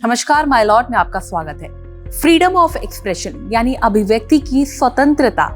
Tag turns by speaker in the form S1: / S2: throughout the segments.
S1: नमस्कार, my Lord में आपका स्वागत है। फ्रीडम ऑफ एक्सप्रेशन यानी अभिव्यक्ति की स्वतंत्रता,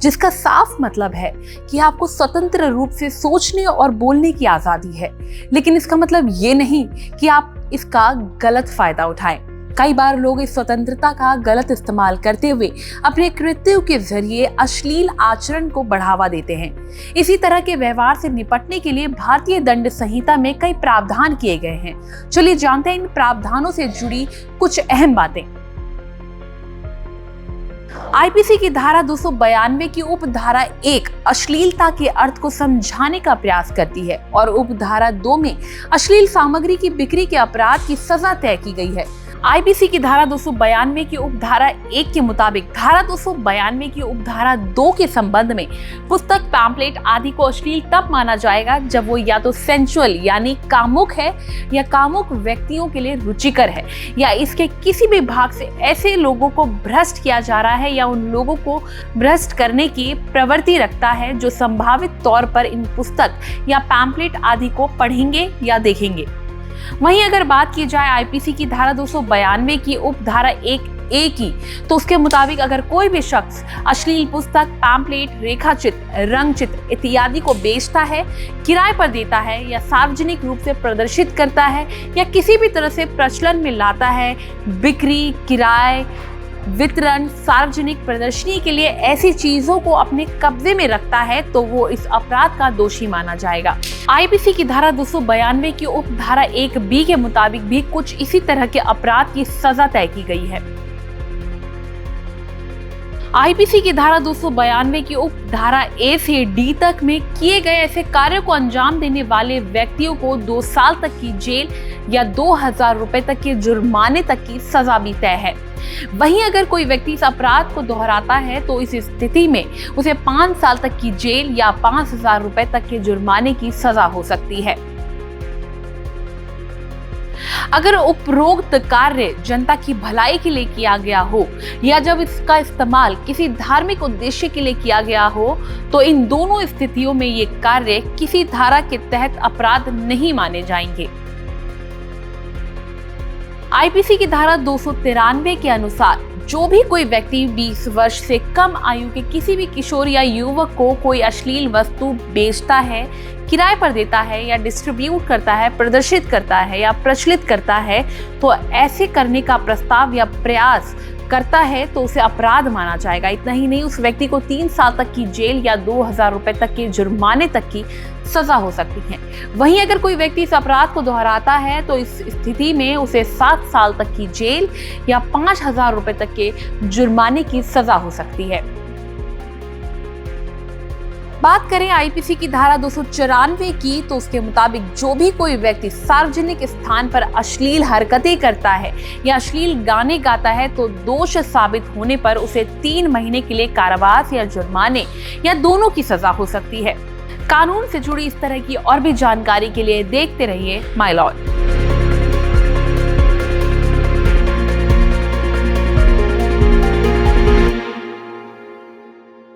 S1: जिसका साफ मतलब है कि आपको स्वतंत्र रूप से सोचने और बोलने की आजादी है, लेकिन इसका मतलब ये नहीं कि आप इसका गलत फायदा उठाएं। कई बार लोग इस स्वतंत्रता का गलत इस्तेमाल करते हुए अपने कृत्यों के जरिए अश्लील आचरण को बढ़ावा देते हैं। इसी तरह के व्यवहार से निपटने के लिए भारतीय दंड संहिता में कई प्रावधान किए गए हैं। चलिए जानते हैं इन प्रावधानों से जुड़ी कुछ अहम बातें। आईपीसी की धारा 292 की उपधारा 1 अश्लीलता के अर्थ को समझाने का प्रयास करती है और उपधारा 2 में अश्लील सामग्री की बिक्री के अपराध की सजा तय की गई है। आईपीसी की धारा 292 की उपधारा 1 के मुताबिक धारा 292 की उपधारा 2 के संबंध में पुस्तक, पैम्पलेट आदि को अश्लील तब माना जाएगा जब वो या तो सेंसुअल यानी कामुक है या कामुक व्यक्तियों के लिए रुचिकर है, या इसके किसी भी भाग से ऐसे लोगों को भ्रष्ट किया जा रहा है या उन लोगों को भ्रष्ट करने की प्रवृत्ति रखता है जो संभावित तौर पर इन पुस्तक या पैम्पलेट आदि को पढ़ेंगे या देखेंगे। वहीं अगर बात की जाए आईपीसी की धारा 292 की उपधारा 1A की, तो उसके मुताबिक अगर कोई भी शख्स अश्लील पुस्तक, पैम्पलेट, रेखाचित्र, रंगचित्र इत्यादि को बेचता है, किराए पर देता है या सार्वजनिक रूप से प्रदर्शित करता है या किसी भी तरह से प्रचलन में लाता है, बिक्री, किराए, वितरण, सार्वजनिक प्रदर्शनी के लिए ऐसी चीजों को अपने कब्जे में रखता है, तो वो इस अपराध का दोषी माना जाएगा। आईपीसी की धारा 292 की उपधारा 1B के मुताबिक भी कुछ इसी तरह के अपराध की सजा तय की गई है। आईपीसी की धारा 292 की उपधारा A से D तक में किए गए ऐसे कार्यों को अंजाम देने वाले व्यक्तियों को 2 साल तक की जेल या 2000 रुपए तक के जुर्माने तक की सजा भी तय है। वहीं अगर कोई व्यक्ति इस अपराध को दोहराता है तो इस स्थिति में उसे 5 साल तक की जेल या 5000 रुपए तक के जुर्माने की सजा हो सकती है। अगर उपरोक्त कार्य जनता की भलाई के लिए किया गया हो या जब इसका इस्तेमाल किसी धार्मिक उद्देश्य के लिए किया गया हो, तो इन दोनों स्थितियों में ये कार्य किसी धारा के तहत अपराध नहीं माने जाएंगे। आईपीसी की धारा 293 के अनुसार जो भी कोई व्यक्ति 20 वर्ष से कम आयु के किसी भी किशोर या युवक को कोई अश्लील वस्तु बेचता है, किराए पर देता है या डिस्ट्रीब्यूट करता है, प्रदर्शित करता है या प्रचलित करता है, तो ऐसे करने का प्रस्ताव या प्रयास करता है तो उसे अपराध माना जाएगा। इतना ही नहीं, उस व्यक्ति को 3 साल तक की जेल या 2000 रुपए तक के जुर्माने तक की सजा हो सकती है। वहीं अगर कोई व्यक्ति इस अपराध को दोहराता है तो इस स्थिति में उसे 7 साल तक की जेल या 5000 रुपए तक के जुर्माने की सजा हो सकती है। बात करें आईपीसी की धारा 294 की, तो उसके मुताबिक जो भी कोई व्यक्ति सार्वजनिक स्थान पर अश्लील हरकतें करता है या अश्लील गाने गाता है, तो दोष साबित होने पर उसे 3 महीने के लिए कारावास या जुर्माने या दोनों की सजा हो सकती है। कानून से जुड़ी इस तरह की और भी जानकारी के लिए देखते रहिए माय लॉर्ड।